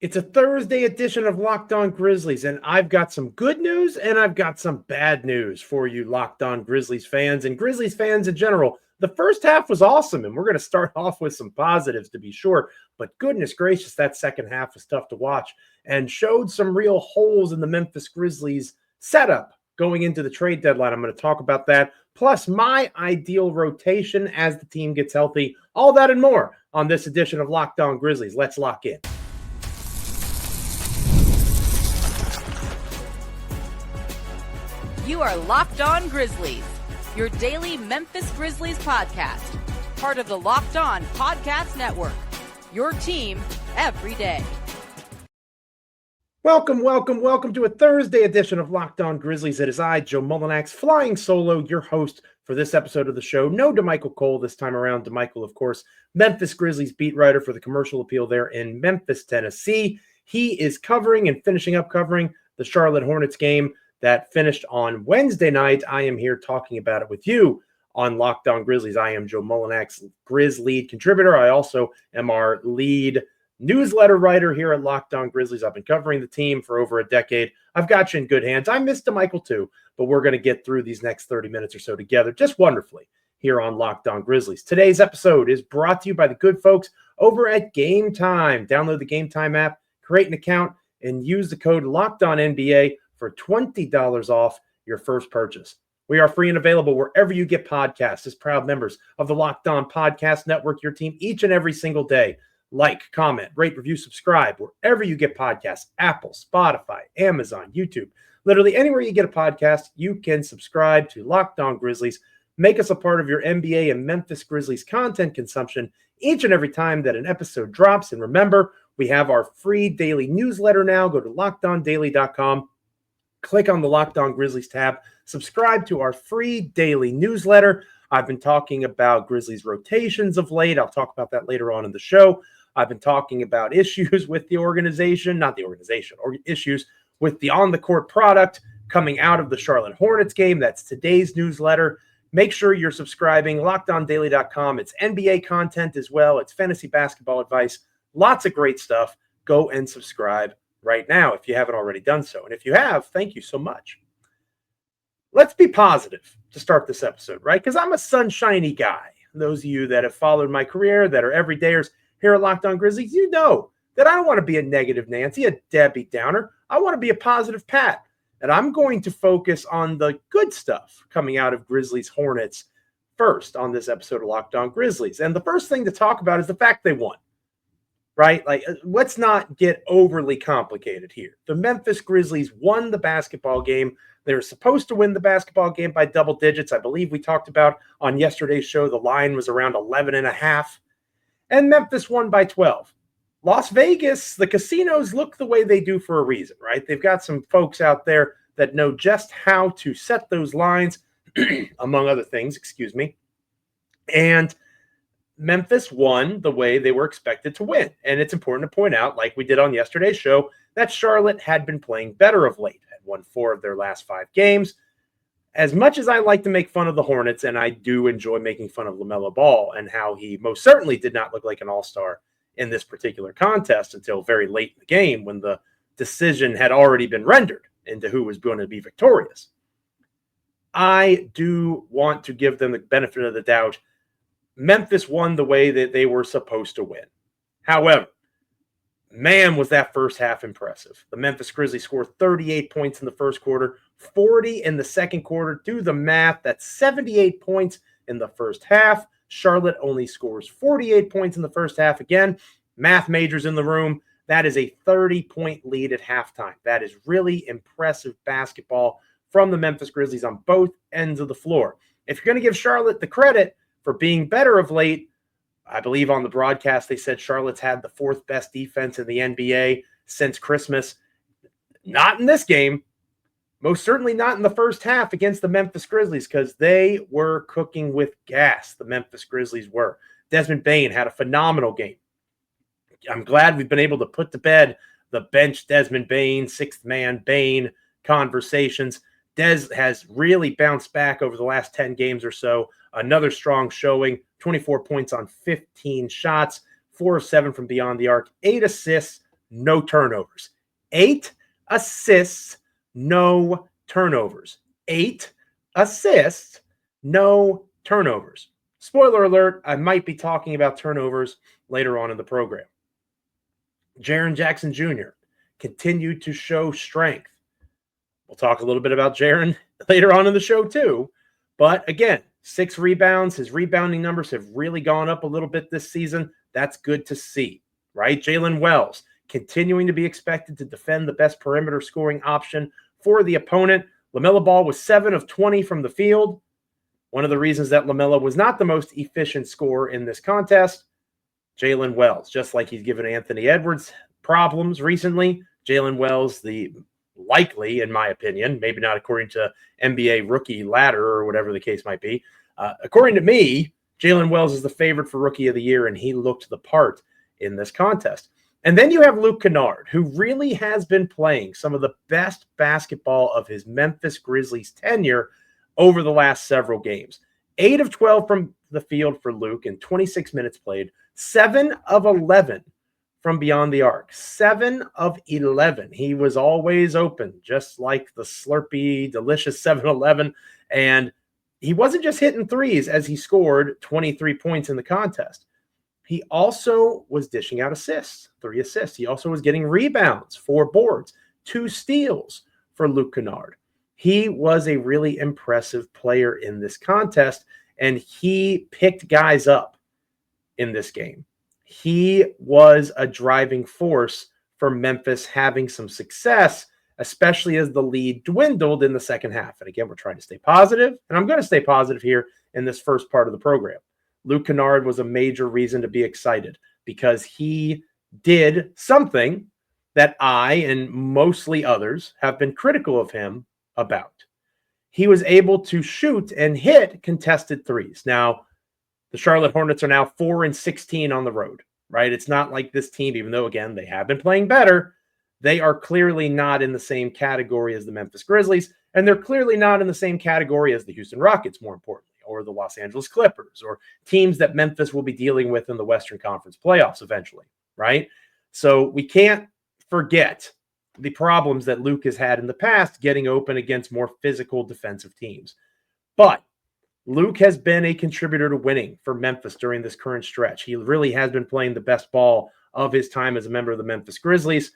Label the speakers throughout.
Speaker 1: It's a Thursday edition of Locked On Grizzlies, and I've got some good news and I've got some bad news for you Locked On Grizzlies fans and Grizzlies fans in general. The first half was awesome, and we're going to start off with some positives to be sure, but goodness gracious, that second half was tough to watch and showed some real holes in the Memphis Grizzlies setup going into the trade deadline. I'm going to talk about that, plus my ideal rotation as the team gets healthy, all that and more on this edition of Locked On Grizzlies. Let's lock in.
Speaker 2: You are Locked On Grizzlies, your daily Memphis Grizzlies podcast, part of the Locked On Podcast Network, your team every day.
Speaker 1: Welcome to a Thursday edition of Locked On Grizzlies. It is I, Joe Mullinax, flying solo, your host for this episode of the show. No DeMichael Cole this time around. DeMichael, of course, Memphis Grizzlies beat writer for the Commercial Appeal there in Memphis, Tennessee. He is covering and finishing up covering the Charlotte Hornets game that finished on Wednesday night. I am here talking about it with you on Locked On Grizzlies. I am Joe Mullinax, Grizz lead contributor. I also am our lead newsletter writer here at Locked On Grizzlies. I've been covering the team for over a decade. I've got you in good hands. I missed DeMichael too, but we're going to get through these next 30 minutes or so together just wonderfully here on Locked On Grizzlies. Today's episode is brought to you by the good folks over at Gametime. Download the Gametime app, create an account, and use the code LOCKEDONNBA for $20 off your first purchase. We are free and available wherever you get podcasts as proud members of the Locked On Podcast Network, your team each and every single day. Like, comment, rate, review, subscribe wherever you get podcasts, Apple, Spotify, Amazon, YouTube. Literally anywhere you get a podcast, you can subscribe to Locked On Grizzlies. Make us a part of your NBA and Memphis Grizzlies content consumption each and every time that an episode drops. And remember, we have our free daily newsletter now. Go to LockedOnDaily.com. Click on the Locked On Grizzlies tab. Subscribe to our free daily newsletter. I've been talking about Grizzlies rotations of late. I'll talk about that later on in the show. I've been talking about issues with the organization, or issues with the on-the-court product coming out of the Charlotte Hornets game. That's today's newsletter. Make sure you're subscribing. LockedOnDaily.com. It's NBA content as well. It's fantasy basketball advice. Lots of great stuff. Go and subscribe right now if you haven't already done so. And if you have, thank you so much. Let's be positive to start this episode, right? Because I'm a sunshiny guy. Those of you that have followed my career, that are everydayers here at Locked On Grizzlies, you know that I don't want to be a negative Nancy, a Debbie Downer. I want to be a positive Pat. And I'm going to focus on the good stuff coming out of Grizzlies-Hornets first on this episode of Locked On Grizzlies. And the first thing to talk about is the fact they won. Right? Like, let's not get overly complicated here. The Memphis Grizzlies won the basketball game. They were supposed to win the basketball game by double digits. I believe we talked about on yesterday's show, the line was around 11.5. And Memphis won by 12. Las Vegas, the casinos look the way they do for a reason, right? They've got some folks out there that know just how to set those lines, among other things, And Memphis won the way they were expected to win. And it's important to point out, like we did on yesterday's show, that Charlotte had been playing better of late, had won 4 of their last 5 games. As much as I like to make fun of the Hornets, and I do enjoy making fun of LaMelo Ball and how he most certainly did not look like an all-star in this particular contest until very late in the game when the decision had already been rendered into who was going to be victorious. I do want to give them the benefit of the doubt. Memphis won the way that they were supposed to win. However, man, was that first half impressive. The Memphis Grizzlies scored 38 points in the first quarter, 40 in the second quarter. Do the math. That's 78 points in the first half. Charlotte only scores 48 points in the first half. Again, math majors in the room. That is a 30-point lead at halftime. That is really impressive basketball from the Memphis Grizzlies on both ends of the floor. If you're going to give Charlotte the credit for being better of late, I believe on the broadcast they said Charlotte's had the 4th best defense in the NBA since Christmas. Not in this game. Most certainly not in the first half against the Memphis Grizzlies, because they were cooking with gas. The Memphis Grizzlies were. Desmond Bane had a phenomenal game. I'm glad we've been able to put to bed the bench Desmond Bane, 6th man Bane conversations. Dez has really bounced back over the last 10 games or so. Another strong showing, 24 points on 15 shots, 4 of 7 from beyond the arc, 8 assists, no turnovers. 8 assists, no turnovers. 8 assists, no turnovers. Spoiler alert, I might be talking about turnovers later on in the program. Jaren Jackson Jr. continued to show strength. We'll talk a little bit about Jaren later on in the show too. But again, 6 rebounds. His rebounding numbers have really gone up a little bit this season. That's good to see, right? Jalen Wells continuing to be expected to defend the best perimeter scoring option for the opponent. LaMelo Ball was 7 of 20 from the field. One of the reasons that LaMelo was not the most efficient scorer in this contest, Jalen Wells, just like he's given Anthony Edwards problems recently. Jalen Wells, the likely, in my opinion, maybe not according to NBA rookie ladder or whatever the case might be. According to me, Jalen Wells is the favorite for rookie of the year, and he looked the part in this contest. And then you have Luke Kennard, who really has been playing some of the best basketball of his Memphis Grizzlies tenure over the last several games. 8 of 12 from the field for Luke in 26 minutes played, 7 of 11 from beyond the arc, 7 of 11. He was always open, just like the slurpy, delicious 7-Eleven. And he wasn't just hitting threes as he scored 23 points in the contest. He also was dishing out assists, 3 assists. He also was getting rebounds, 4 boards, 2 steals for Luke Kennard. He was a really impressive player in this contest, and he picked guys up in this game. He was a driving force for Memphis having some success, especially as the lead dwindled in the second half. And again, we're trying to stay positive, and I'm going to stay positive here in this first part of the program. Luke Kennard was a major reason to be excited because he did something that I and mostly others have been critical of him about. He was able to shoot and hit contested threes. Now, the Charlotte Hornets are now 4-16 on the road, right? It's not like this team, even though, again, they have been playing better, they are clearly not in the same category as the Memphis Grizzlies, and they're clearly not in the same category as the Houston Rockets, more importantly, or the Los Angeles Clippers, or teams that Memphis will be dealing with in the Western Conference playoffs eventually, right? So we can't forget the problems that Luke has had in the past getting open against more physical defensive teams. But Luke has been a contributor to winning for Memphis during this current stretch. He really has been playing the best ball of his time as a member of the Memphis Grizzlies.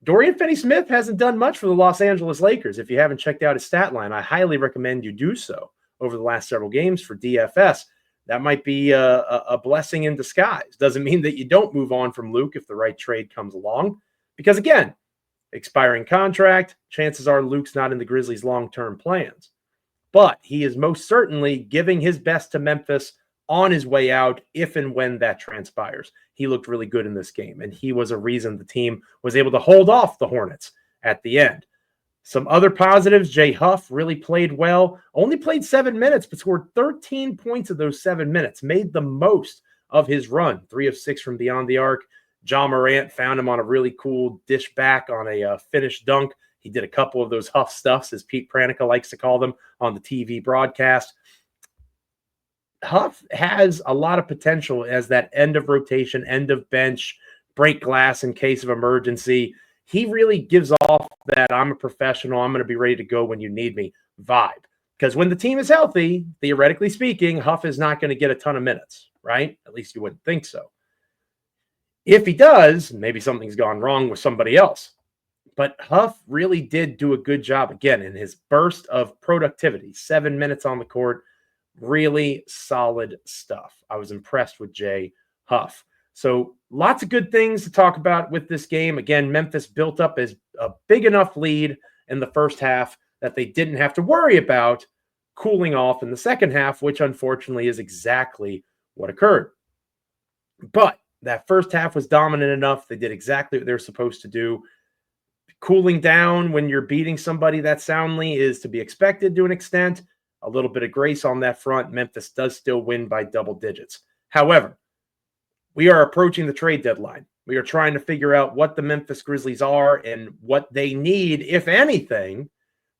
Speaker 1: Dorian Finney-Smith hasn't done much for the Los Angeles Lakers. If you haven't checked out his stat line, I highly recommend you do so over the last several games for DFS. That might be a blessing in disguise. Doesn't mean that you don't move on from Luke if the right trade comes along. Because again, expiring contract, chances are Luke's not in the Grizzlies' long-term plans. But he is most certainly giving his best to Memphis on his way out if and when that transpires. He looked really good in this game, and he was a reason the team was able to hold off the Hornets at the end. Some other positives, Jay Huff really played well. Only played 7 minutes, but scored 13 points of those 7 minutes. Made the most of his run. 3 of 6 from beyond the arc. John Morant found him on a really cool dish back on a finished dunk. He did a couple of those Huff stuffs, as Pete Pranica likes to call them, on the TV broadcast. Huff has a lot of potential as that end of rotation, end of bench, break glass in case of emergency. He really gives off that I'm a professional, I'm going to be ready to go when you need me vibe. Because when the team is healthy, theoretically speaking, Huff is not going to get a ton of minutes, right? At least you wouldn't think so. If he does, maybe something's gone wrong with somebody else. But Huff really did do a good job, again, in his burst of productivity. 7 minutes on the court, really solid stuff. I was impressed with Jay Huff. So lots of good things to talk about with this game. Again, Memphis built up as a big enough lead in the first half that they didn't have to worry about cooling off in the second half, which unfortunately is exactly what occurred. But that first half was dominant enough. They did exactly what they're supposed to do. Cooling down when you're beating somebody that soundly is to be expected to an extent. A little bit of grace on that front. Memphis does still win by double digits. However, we are approaching the trade deadline. We are trying to figure out what the Memphis Grizzlies are and what they need, if anything,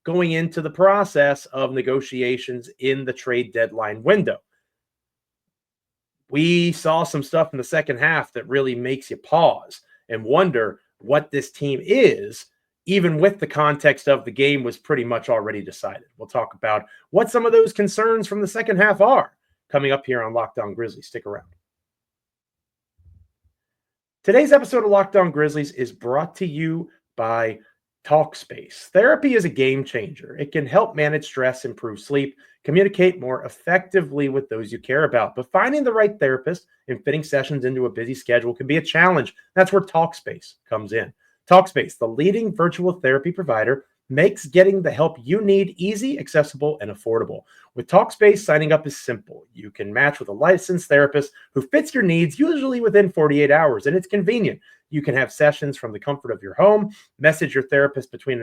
Speaker 1: going into the process of negotiations in the trade deadline window. We saw some stuff in the second half that really makes you pause. and wonder what this team is, even with the context of the game was pretty much already decided. We'll talk about what some of those concerns from the second half are coming up here on Locked On Grizzlies. Stick around. Today's episode of Locked On Grizzlies is brought to you by TALKSPACE. Therapy is a game changer. It can help manage stress, improve sleep, communicate more effectively with those you care about. But finding the right therapist and fitting sessions into a busy schedule can be a challenge. That's where TALKSPACE comes in. TALKSPACE, the leading virtual therapy provider, makes getting the help you need easy, accessible, and affordable. With TALKSPACE, signing up is simple. You can match with a licensed therapist who fits your needs, usually within 48 hours, and it's convenient. You can have sessions from the comfort of your home, message your therapist between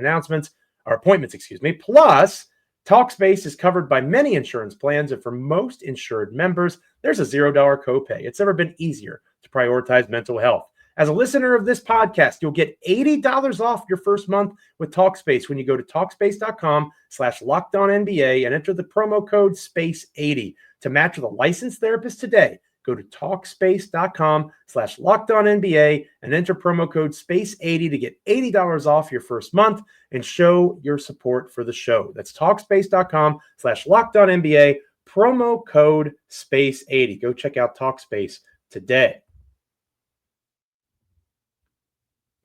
Speaker 1: appointments. Plus, TALKSPACE is covered by many insurance plans, and for most insured members, there's a $0 copay. It's never been easier to prioritize mental health. As a listener of this podcast, you'll get $80 off your first month with TALKSPACE when you go to TALKSPACE.com/LockedOnNBA and enter the promo code SPACE80 to match with a licensed therapist today. Go to TALKSPACE.com/LockedOnNBA and enter promo code SPACE80 to get $80 off your first month and show your support for the show. That's TALKSPACE.com/LockedOnNBA, promo code SPACE80. Go check out TALKSPACE today.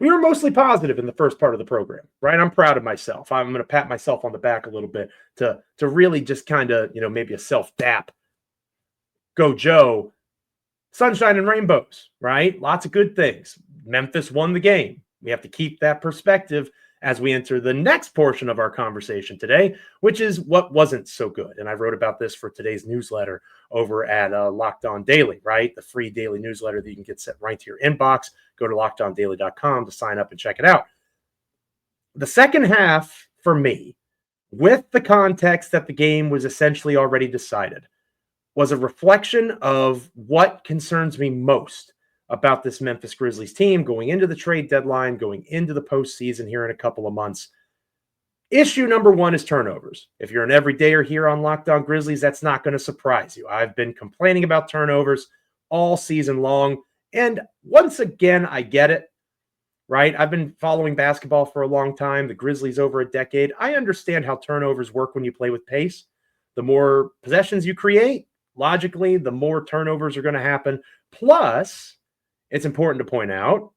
Speaker 1: We were mostly positive in the first part of the program, right? I'm proud of myself. I'm going to pat myself on the back a little bit to really just kind of, maybe a self-dap. Go Joe. Sunshine and rainbows, right? Lots of good things. Memphis won the game. We have to keep that perspective as we enter the next portion of our conversation today, which is what wasn't so good. And I wrote about this for today's newsletter over at Locked On Daily, right? The free daily newsletter that you can get sent right to your inbox. Go to lockedondaily.com to sign up and check it out. The second half for me, with the context that the game was essentially already decided, was a reflection of what concerns me most about this Memphis Grizzlies team going into the trade deadline, going into the postseason here in a couple of months. Issue number one is turnovers. If you're an everydayer here on Locked On Grizzlies, that's not going to surprise you. I've been complaining about turnovers all season long. And once again, I get it, right? I've been following basketball for a long time, the Grizzlies over a decade. I understand how turnovers work when you play with pace. The more possessions you create, logically, the more turnovers are going to happen. Plus, it's important to point out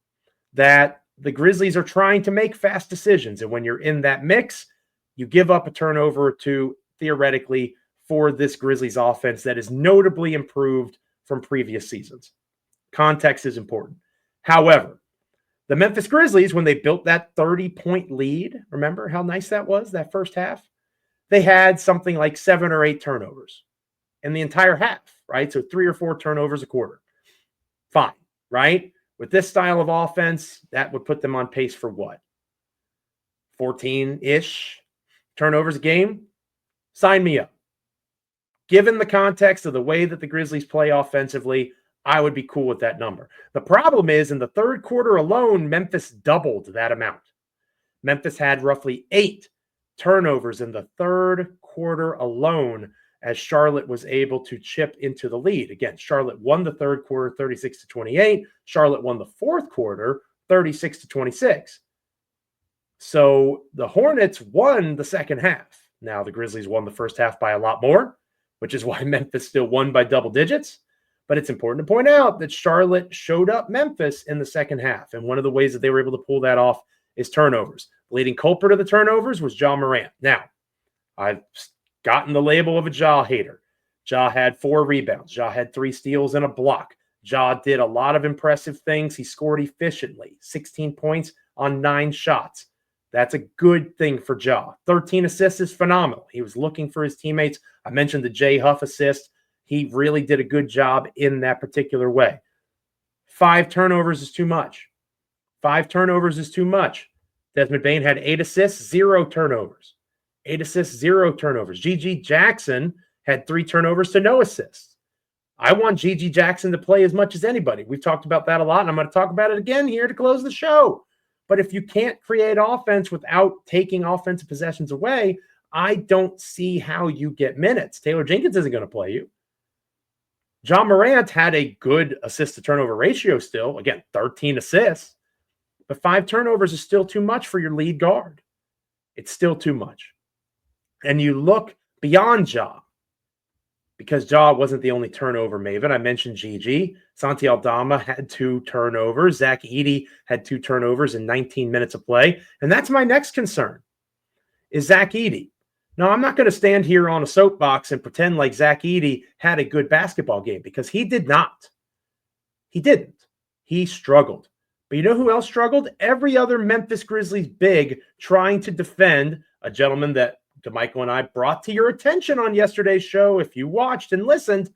Speaker 1: that the Grizzlies are trying to make fast decisions. And when you're in that mix, you give up a turnover or two, theoretically, for this Grizzlies offense that is notably improved from previous seasons. Context is important. However, the Memphis Grizzlies, when they built that 30-point lead, remember how nice that was, that first half? They had something like 7 or 8 turnovers in the entire half, right? So 3 or 4 turnovers a quarter. Fine, right? With this style of offense, that would put them on pace for what? 14-ish turnovers a game? Sign me up. Given the context of the way that the Grizzlies play offensively, I would be cool with that number. The problem is, in the third quarter alone, Memphis doubled that amount. Memphis had roughly 8 turnovers in the third quarter alone as Charlotte was able to chip into the lead. Again, Charlotte won the third quarter 36-28. Charlotte won the fourth quarter 36-26. So the Hornets won the second half. Now the Grizzlies won the first half by a lot more, which is why Memphis still won by double digits. But it's important to point out that Charlotte showed up Memphis in the second half. And one of the ways that they were able to pull that off is turnovers. The leading culprit of the turnovers was Ja Morant. Now, I've gotten the label of a Ja hater. Ja had 4 rebounds. Ja had 3 steals and a block. Ja did a lot of impressive things. He scored efficiently. 16 points on 9 shots. That's a good thing for Ja. 13 assists is phenomenal. He was looking for his teammates. I mentioned the Jay Huff assist. He really did a good job in that particular way. 5 turnovers is too much. 5 turnovers is too much. Desmond Bane had 8 assists, 0 turnovers. 8 assists, 0 turnovers. G.G. Jackson had 3 turnovers to no assists. I want G.G. Jackson to play as much as anybody. We've talked about that a lot, and I'm going to talk about it again here to close the show. But if you can't create offense without taking offensive possessions away, I don't see how you get minutes. Taylor Jenkins isn't going to play you. Ja Morant had a good assist-to-turnover ratio still. Again, 13 assists. But 5 turnovers is still too much for your lead guard. It's still too much. And you look beyond Ja, because Ja wasn't the only turnover maven. I mentioned Gigi. Santi Aldama had 2 turnovers. Zach Edey had 2 turnovers in 19 minutes of play. And that's my next concern, is Zach Edey. Now, I'm not going to stand here on a soapbox and pretend like Zach Edey had a good basketball game, because he did not. He didn't. He struggled. But you know who else struggled? Every other Memphis Grizzlies big trying to defend a gentleman that DeMichael and I brought to your attention on yesterday's show. If you watched and listened,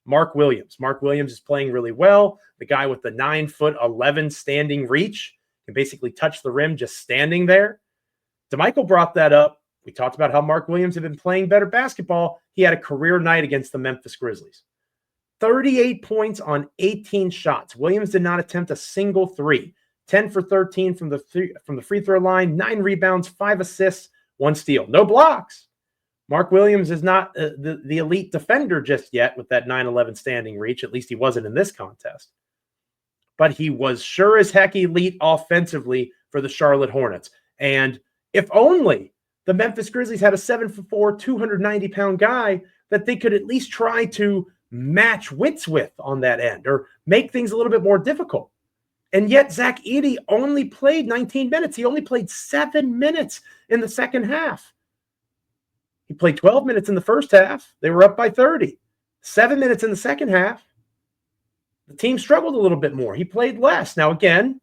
Speaker 1: Mark Williams. Mark Williams is playing really well. The guy with the 9'11" standing reach can basically touch the rim just standing there. DeMichael brought that up. We talked about how Mark Williams had been playing better basketball. He had a career night against the Memphis Grizzlies. 38 points on 18 shots. Williams did not attempt a single three. 10 for 13 from the free throw line, 9 rebounds, 5 assists, 1 steal. No blocks. Mark Williams is not the elite defender just yet with that 9'11" standing reach. At least he wasn't in this contest. But he was sure as heck elite offensively for the Charlotte Hornets. And if only the Memphis Grizzlies had a 7'4", 290-pound guy that they could at least try to match wits with on that end or make things a little bit more difficult. And yet Zach Edey only played 19 minutes. He only played 7 minutes in the second half. He played 12 minutes in the first half. They were up by 30. 7 minutes in the second half. The team struggled a little bit more. He played less. Now, again,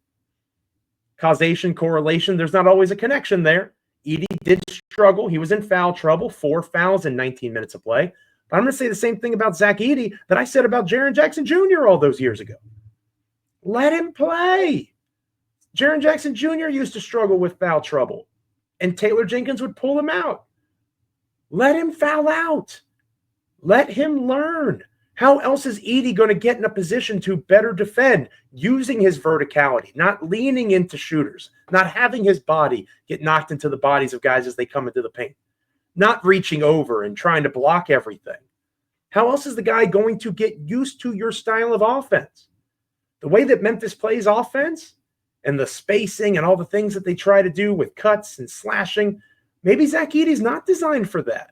Speaker 1: causation, correlation, there's not always a connection there. Edey did struggle. He was in foul trouble, 4 fouls in 19 minutes of play. But I'm going to say the same thing about Zach Edey that I said about Jaren Jackson Jr. all those years ago. Let him play. Jaren Jackson Jr. used to struggle with foul trouble, and Taylor Jenkins would pull him out. Let him foul out. Let him learn. How else is Edey going to get in a position to better defend using his verticality, not leaning into shooters, not having his body get knocked into the bodies of guys as they come into the paint, not reaching over and trying to block everything? How else is the guy going to get used to your style of offense? The way that Memphis plays offense and the spacing and all the things that they try to do with cuts and slashing, maybe Zach Edey's not designed for that.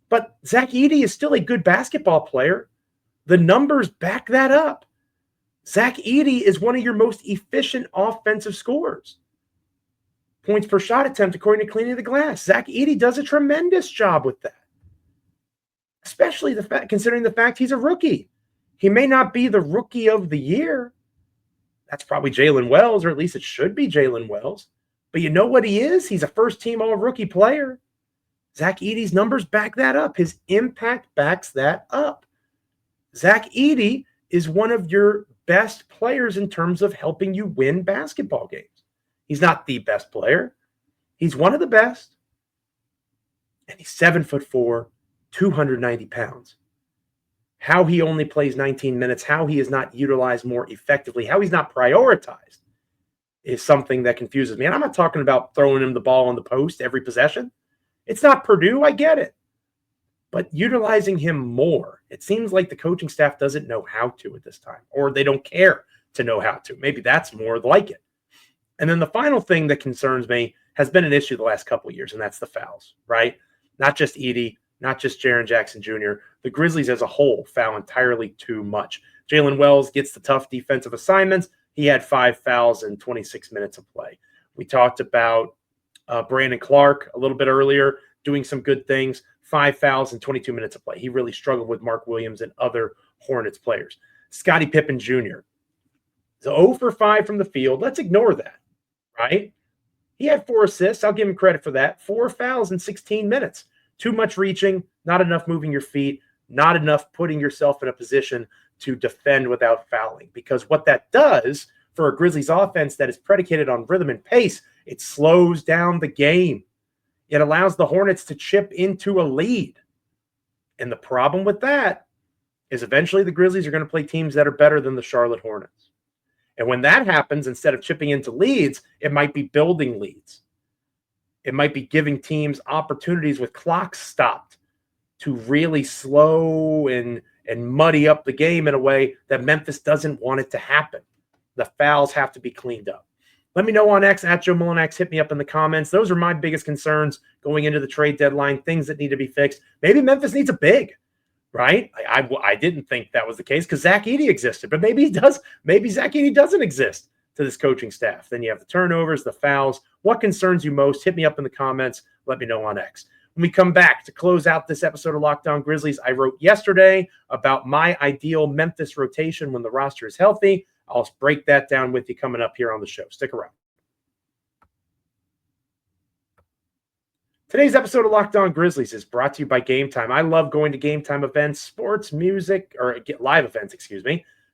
Speaker 1: But Zach Edey is still a good basketball player. The numbers back that up. Zach Edey is one of your most efficient offensive scorers. Points per shot attempt according to Cleaning the Glass. Zach Edey does a tremendous job with that. Especially considering the fact he's a rookie. He may not be the rookie of the year. That's probably Jalen Wells, or at least it should be Jalen Wells. But you know what he is? He's a first-team all-rookie player. Zach Edey's numbers back that up. His impact backs that up. Zach Edey is one of your best players in terms of helping you win basketball games. He's not the best player. He's one of the best. And he's 7'4", 290 pounds. How he only plays 19 minutes, how he is not utilized more effectively, how he's not prioritized is something that confuses me. And I'm not talking about throwing him the ball on the post every possession. It's not Purdue, I get it. But utilizing him more, it seems like the coaching staff doesn't know how to at this time, or they don't care to know how to. Maybe that's more like it. And then the final thing that concerns me has been an issue the last couple of years, and that's the fouls, right? Not just Edey, not just Jaren Jackson Jr. The Grizzlies as a whole foul entirely too much. Jalen Wells gets the tough defensive assignments. He had 5 fouls in 26 minutes of play. We talked about Brandon Clark a little bit earlier, doing some good things. 5 fouls in 22 minutes of play. He really struggled with Mark Williams and other Hornets players. Scottie Pippen Jr. So 0 for 5 from the field. Let's ignore that, right? He had 4 assists. I'll give him credit for that. 4 fouls in 16 minutes. Too much reaching, not enough moving your feet, not enough putting yourself in a position to defend without fouling. Because what that does for a Grizzlies offense that is predicated on rhythm and pace, it slows down the game. It allows the Hornets to chip into a lead. And the problem with that is eventually the Grizzlies are going to play teams that are better than the Charlotte Hornets. And when that happens, instead of chipping into leads, it might be building leads. It might be giving teams opportunities with clocks stopped to really slow and muddy up the game in a way that Memphis doesn't want it to happen. The fouls have to be cleaned up. Let me know on X at Joe Mullinax. Hit me up in the comments. Those are my biggest concerns going into the trade deadline, things that need to be fixed. Maybe Memphis needs a big, right? I didn't think that was the case because Zach Edey existed, but maybe he does. Maybe Zach Edey doesn't exist to this coaching staff. Then you have the turnovers, the fouls. What concerns you most? Hit me up in the comments. Let me know on X. When we come back to close out this episode of Locked On Grizzlies, I wrote yesterday about my ideal Memphis rotation when the roster is healthy. I'll break that down with you coming up here on the show. Stick around. Today's episode of Locked On Grizzlies is brought to you by Gametime. I love going to Gametime events, sports, music, or live events,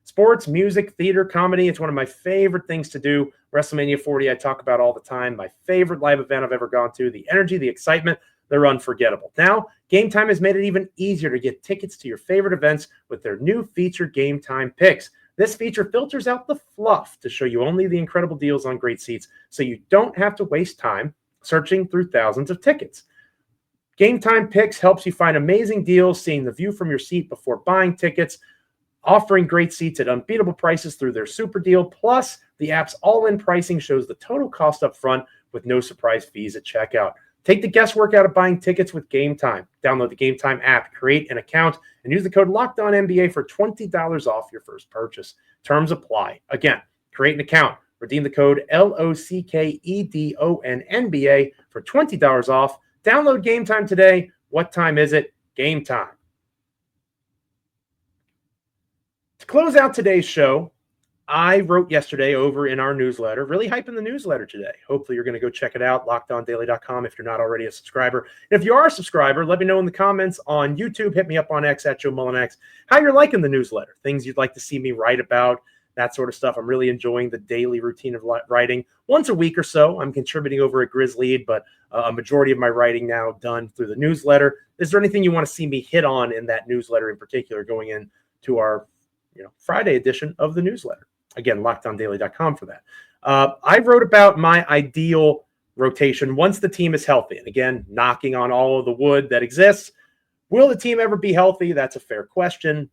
Speaker 1: sports, music, theater, comedy. It's one of my favorite things to do. WrestleMania 40 I talk about all the time. My favorite live event I've ever gone to. The energy, the excitement, they're unforgettable. Now, Gametime has made it even easier to get tickets to your favorite events with their new feature, Gametime Picks. This feature filters out the fluff to show you only the incredible deals on great seats so you don't have to waste time searching through thousands of tickets. Gametime Picks helps you find amazing deals, seeing the view from your seat before buying tickets, offering great seats at unbeatable prices through their super deal. Plus, the app's all-in pricing shows the total cost up front with no surprise fees at checkout. Take the guesswork out of buying tickets with Gametime. Download the Gametime app, create an account, and use the code LOCKEDONNBA for $20 off your first purchase. Terms apply. Again, create an account. Redeem the code LOCKEDONNBA for $20 off. Download Gametime today. What time is it? Gametime. To close out today's show, I wrote yesterday over in our newsletter, really hyping the newsletter today. Hopefully you're going to go check it out, lockedondaily.com if you're not already a subscriber. And if you are a subscriber, let me know in the comments on YouTube. Hit me up on X at Joe Mullinax how you're liking the newsletter, things you'd like to see me write about, that sort of stuff. I'm really enjoying the daily routine of writing. Once a week or so, I'm contributing over at Grizzly, but a majority of my writing now done through the newsletter. Is there anything you want to see me hit on in that newsletter in particular going into our Friday edition of the newsletter? Again, lockedondaily.com for that. I wrote about my ideal rotation once the team is healthy. And again, knocking on all of the wood that exists. Will the team ever be healthy? That's a fair question.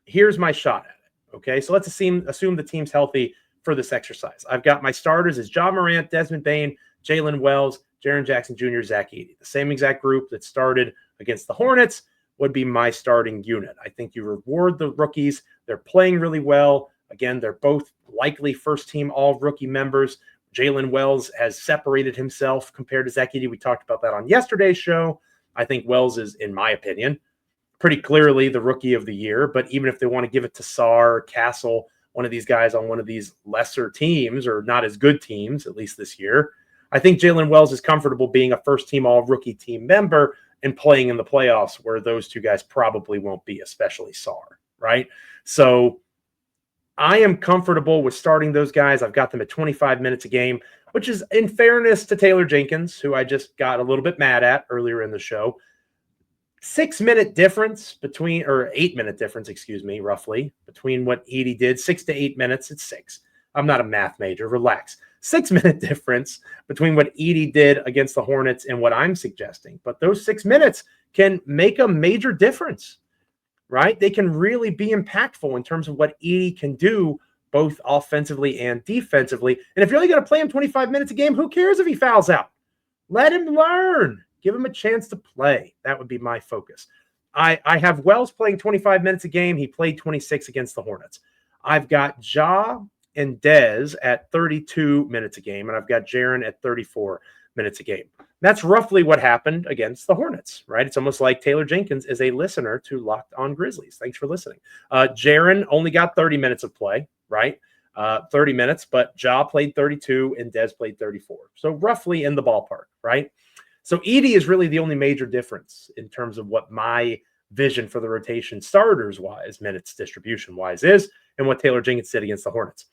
Speaker 1: Here's my shot at it. Okay, so let's assume the team's healthy for this exercise. I've got my starters as Ja Morant, Desmond Bane, Jalen Wells, Jaren Jackson Jr., Zach Edey. The same exact group that started against the Hornets would be my starting unit. I think you reward the rookies. They're playing really well. Again, they're both likely first-team all-rookie members. Jalen Wells has separated himself compared to Zach Edey. We talked about that on yesterday's show. I think Wells is, in my opinion, pretty clearly the rookie of the year. But even if they want to give it to Sarr, Castle, one of these guys on one of these lesser teams or not as good teams, at least this year, I think Jalen Wells is comfortable being a first-team all-rookie team member and playing in the playoffs where those two guys probably won't be, especially Sarr, right? So I am comfortable with starting those guys. I've got them at 25 minutes a game, which is in fairness to Taylor Jenkins, who I just got a little bit mad at earlier in the show. 6-minute difference between, or 8-minute difference, roughly, between what Edey did. 6 to 8 minutes, it's 6. I'm not a math major, relax. 6-minute difference between what Edey did against the Hornets and what I'm suggesting. But those 6 minutes can make a major difference, right? They can really be impactful in terms of what Edey can do, both offensively and defensively. And if you're only going to play him 25 minutes a game, who cares if he fouls out? Let him learn. Give him a chance to play. That would be my focus. I have Wells playing 25 minutes a game. He played 26 against the Hornets. I've got Ja and Dez at 32 minutes a game, and I've got Jaren at 34 minutes a game. That's roughly what happened against the Hornets, right? It's almost like Taylor Jenkins is a listener to Locked On Grizzlies. Thanks for listening. Jaren only got 30 minutes of play, right? 30 minutes, but Ja played 32 and Dez played 34. So roughly in the ballpark, right? So Edey is really the only major difference in terms of what my vision for the rotation starters-wise, minutes distribution-wise is, and what Taylor Jenkins did against the Hornets.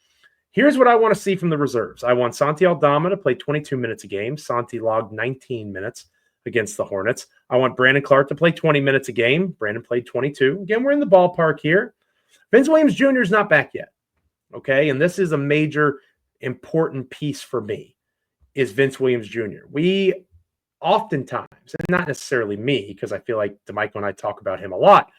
Speaker 1: Here's what I want to see from the reserves. I want Santi Aldama to play 22 minutes a game. Santi logged 19 minutes against the Hornets. I want Brandon Clark to play 20 minutes a game. Brandon played 22. Again, we're in the ballpark here. Vince Williams Jr. is not back yet, okay? And this is a major, important piece for me, is Vince Williams Jr. We oftentimes, and not necessarily me, because I feel like DeMichael and I talk about him a lot,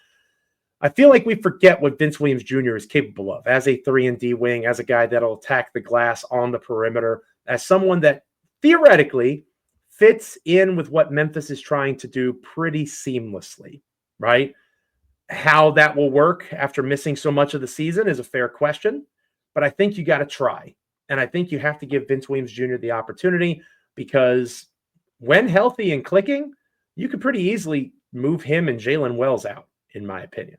Speaker 1: I feel like we forget what Vince Williams Jr. is capable of as a 3-and-D wing, as a guy that'll attack the glass on the perimeter, as someone that theoretically fits in with what Memphis is trying to do pretty seamlessly, right? How that will work after missing so much of the season is a fair question, but I think you got to try. And I think you have to give Vince Williams Jr. the opportunity, because when healthy and clicking, you could pretty easily move him and Jalen Wells out, in my opinion.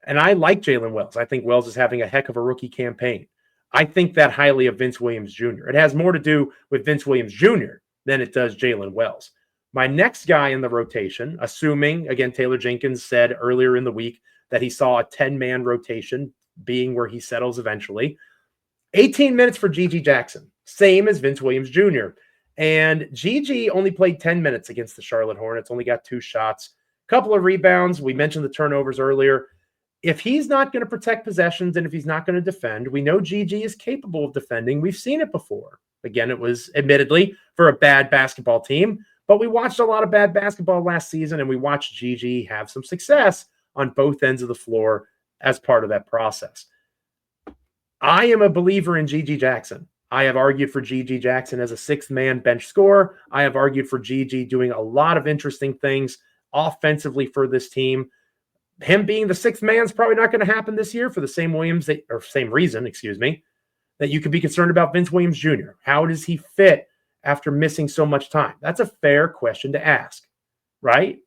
Speaker 1: And I like Jalen Wells. I think Wells is having a heck of a rookie campaign. I think that highly of Vince Williams Jr. It has more to do with Vince Williams Jr. than it does Jalen Wells. My next guy in the rotation, assuming, again, Taylor Jenkins said earlier in the week that he saw a 10-man rotation being where he settles eventually. 18 minutes for Gigi Jackson, same as Vince Williams Jr. And Gigi only played 10 minutes against the Charlotte Hornets, only got 2 shots, couple of rebounds. We mentioned the turnovers earlier. If he's not going to protect possessions and if he's not going to defend, we know Gigi is capable of defending. We've seen it before. Again, it was admittedly for a bad basketball team, but we watched a lot of bad basketball last season, and we watched Gigi have some success on both ends of the floor as part of that process. I am a believer in Gigi Jackson. I have argued for Gigi Jackson as a 6th-man bench scorer. I have argued for Gigi doing a lot of interesting things offensively for this team. Him being the 6th man is probably not going to happen this year for the same reason, that you could be concerned about Vince Williams Jr. How does he fit after missing so much time? That's a fair question to ask, right?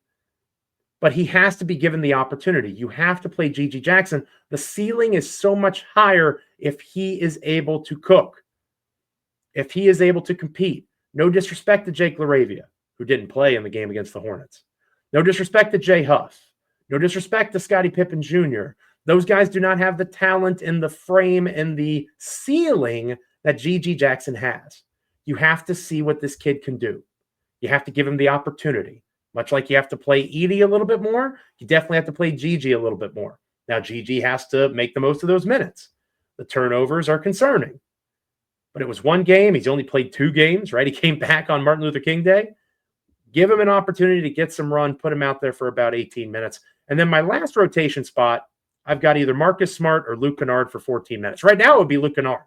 Speaker 1: But he has to be given the opportunity. You have to play Gigi Jackson. The ceiling is so much higher if he is able to cook, if he is able to compete. No disrespect to Jake LaRavia, who didn't play in the game against the Hornets. No disrespect to Jay Huff. No disrespect to Scottie Pippen Jr. Those guys do not have the talent and the frame and the ceiling that Gigi Jackson has. You have to see what this kid can do. You have to give him the opportunity. Much like you have to play Edie a little bit more, you definitely have to play Gigi a little bit more. Now, Gigi has to make the most of those minutes. The turnovers are concerning. But it was 1 game. He's only played 2 games, right? He came back on Martin Luther King Day. Give him an opportunity to get some run, put him out there for about 18 minutes. And then my last rotation spot, I've got either Marcus Smart or Luke Kennard for 14 minutes. Right now, it would be Luke Kennard,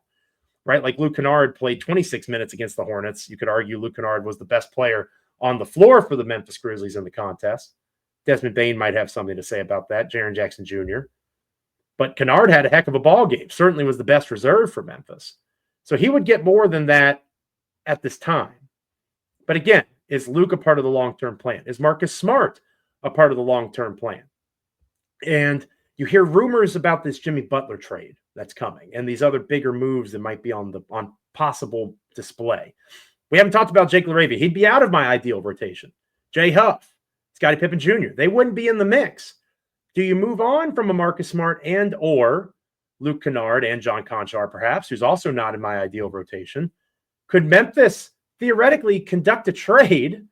Speaker 1: right? Like Luke Kennard played 26 minutes against the Hornets. You could argue Luke Kennard was the best player on the floor for the Memphis Grizzlies in the contest. Desmond Bane might have something to say about that, Jaren Jackson Jr. But Kennard had a heck of a ball game, certainly was the best reserve for Memphis. So he would get more than that at this time. But again, is Luke a part of the long-term plan? Is Marcus Smart a part of the long-term plan? And you hear rumors about this Jimmy Butler trade that's coming and these other bigger moves that might be on possible display. We haven't talked about Jake LaRavia. He'd be out of my ideal rotation. Jay Huff, Scottie Pippen Jr., they wouldn't be in the mix. Do you move on from a Marcus Smart and or Luke Kennard and John Conchar, perhaps, who's also not in my ideal rotation? Could Memphis theoretically conduct a trade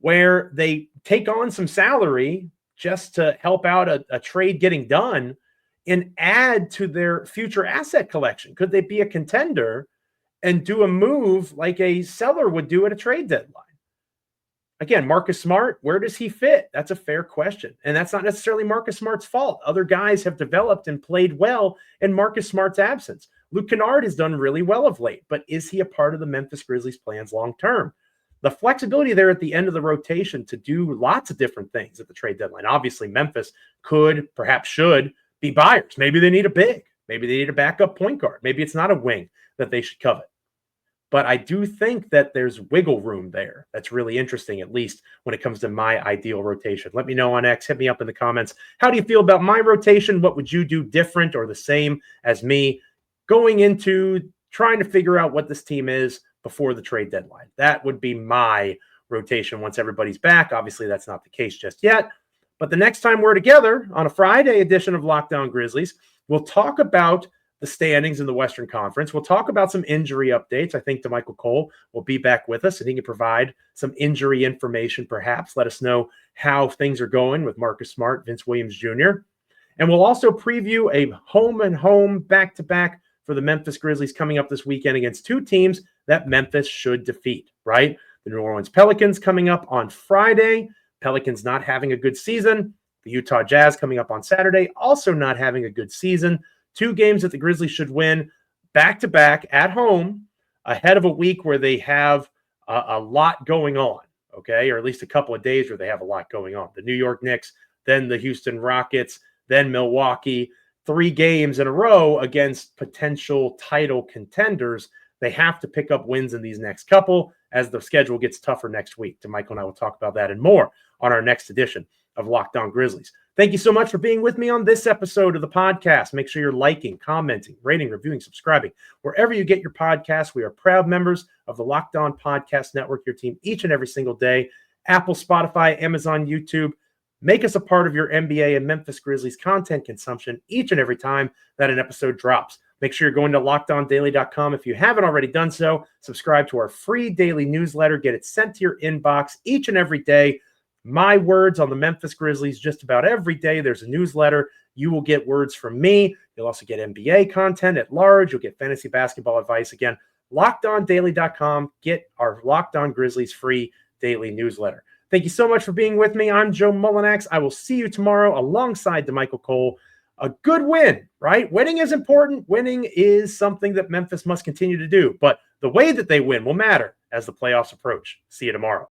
Speaker 1: where they take on some salary just to help out a trade getting done and add to their future asset collection? Could they be a contender and do a move like a seller would do at a trade deadline? Again, Marcus Smart, where does he fit? That's a fair question. And that's not necessarily Marcus Smart's fault. Other guys have developed and played well in Marcus Smart's absence. Luke Kennard has done really well of late, but is he a part of the Memphis Grizzlies' plans long-term? The flexibility there at the end of the rotation to do lots of different things at the trade deadline. Obviously, Memphis could, perhaps should, be buyers. Maybe they need a big. Maybe they need a backup point guard. Maybe it's not a wing that they should covet. But I do think that there's wiggle room there. That's really interesting, at least when it comes to my ideal rotation. Let me know on X. Hit me up in the comments. How do you feel about my rotation? What would you do different or the same as me going into trying to figure out what this team is before the trade deadline? That would be my rotation once everybody's back. Obviously, that's not the case just yet. But the next time we're together on a Friday edition of Lockdown Grizzlies, we'll talk about the standings in the Western Conference. We'll talk about some injury updates. I think DeMichael Cole will be back with us, and he can provide some injury information, perhaps. Let us know how things are going with Marcus Smart, Vince Williams Jr. And we'll also preview a home back-to-back for the Memphis Grizzlies coming up this weekend against 2 teams that Memphis should defeat, right? The New Orleans Pelicans coming up on Friday. Pelicans not having a good season. The Utah Jazz coming up on Saturday, also not having a good season. 2 games that the Grizzlies should win back-to-back at home ahead of a week where they have a lot going on, okay? Or at least a couple of days where they have a lot going on. The New York Knicks, then the Houston Rockets, then Milwaukee. 3 games in a row against potential title contenders. They have to pick up wins in these next couple as the schedule gets tougher next week. DeMichael and I will talk about that and more on our next edition of Locked On Grizzlies. Thank you so much for being with me on this episode of the podcast. Make sure you're liking, commenting, rating, reviewing, subscribing. Wherever you get your podcasts, we are proud members of the Locked On Podcast Network, your team each and every single day. Apple, Spotify, Amazon, YouTube. Make us a part of your NBA and Memphis Grizzlies content consumption each and every time that an episode drops. Make sure you're going to LockedOnDaily.com if you haven't already done so. Subscribe to our free daily newsletter. Get it sent to your inbox each and every day. My words on the Memphis Grizzlies just about every day. There's a newsletter. You will get words from me. You'll also get NBA content at large. You'll get fantasy basketball advice. Again, LockedOnDaily.com. Get our Locked On Grizzlies free daily newsletter. Thank you so much for being with me. I'm Joe Mullinax. I will see you tomorrow alongside DeMichael Cole. A good win, right? Winning is important. Winning is something that Memphis must continue to do. But the way that they win will matter as the playoffs approach. See you tomorrow.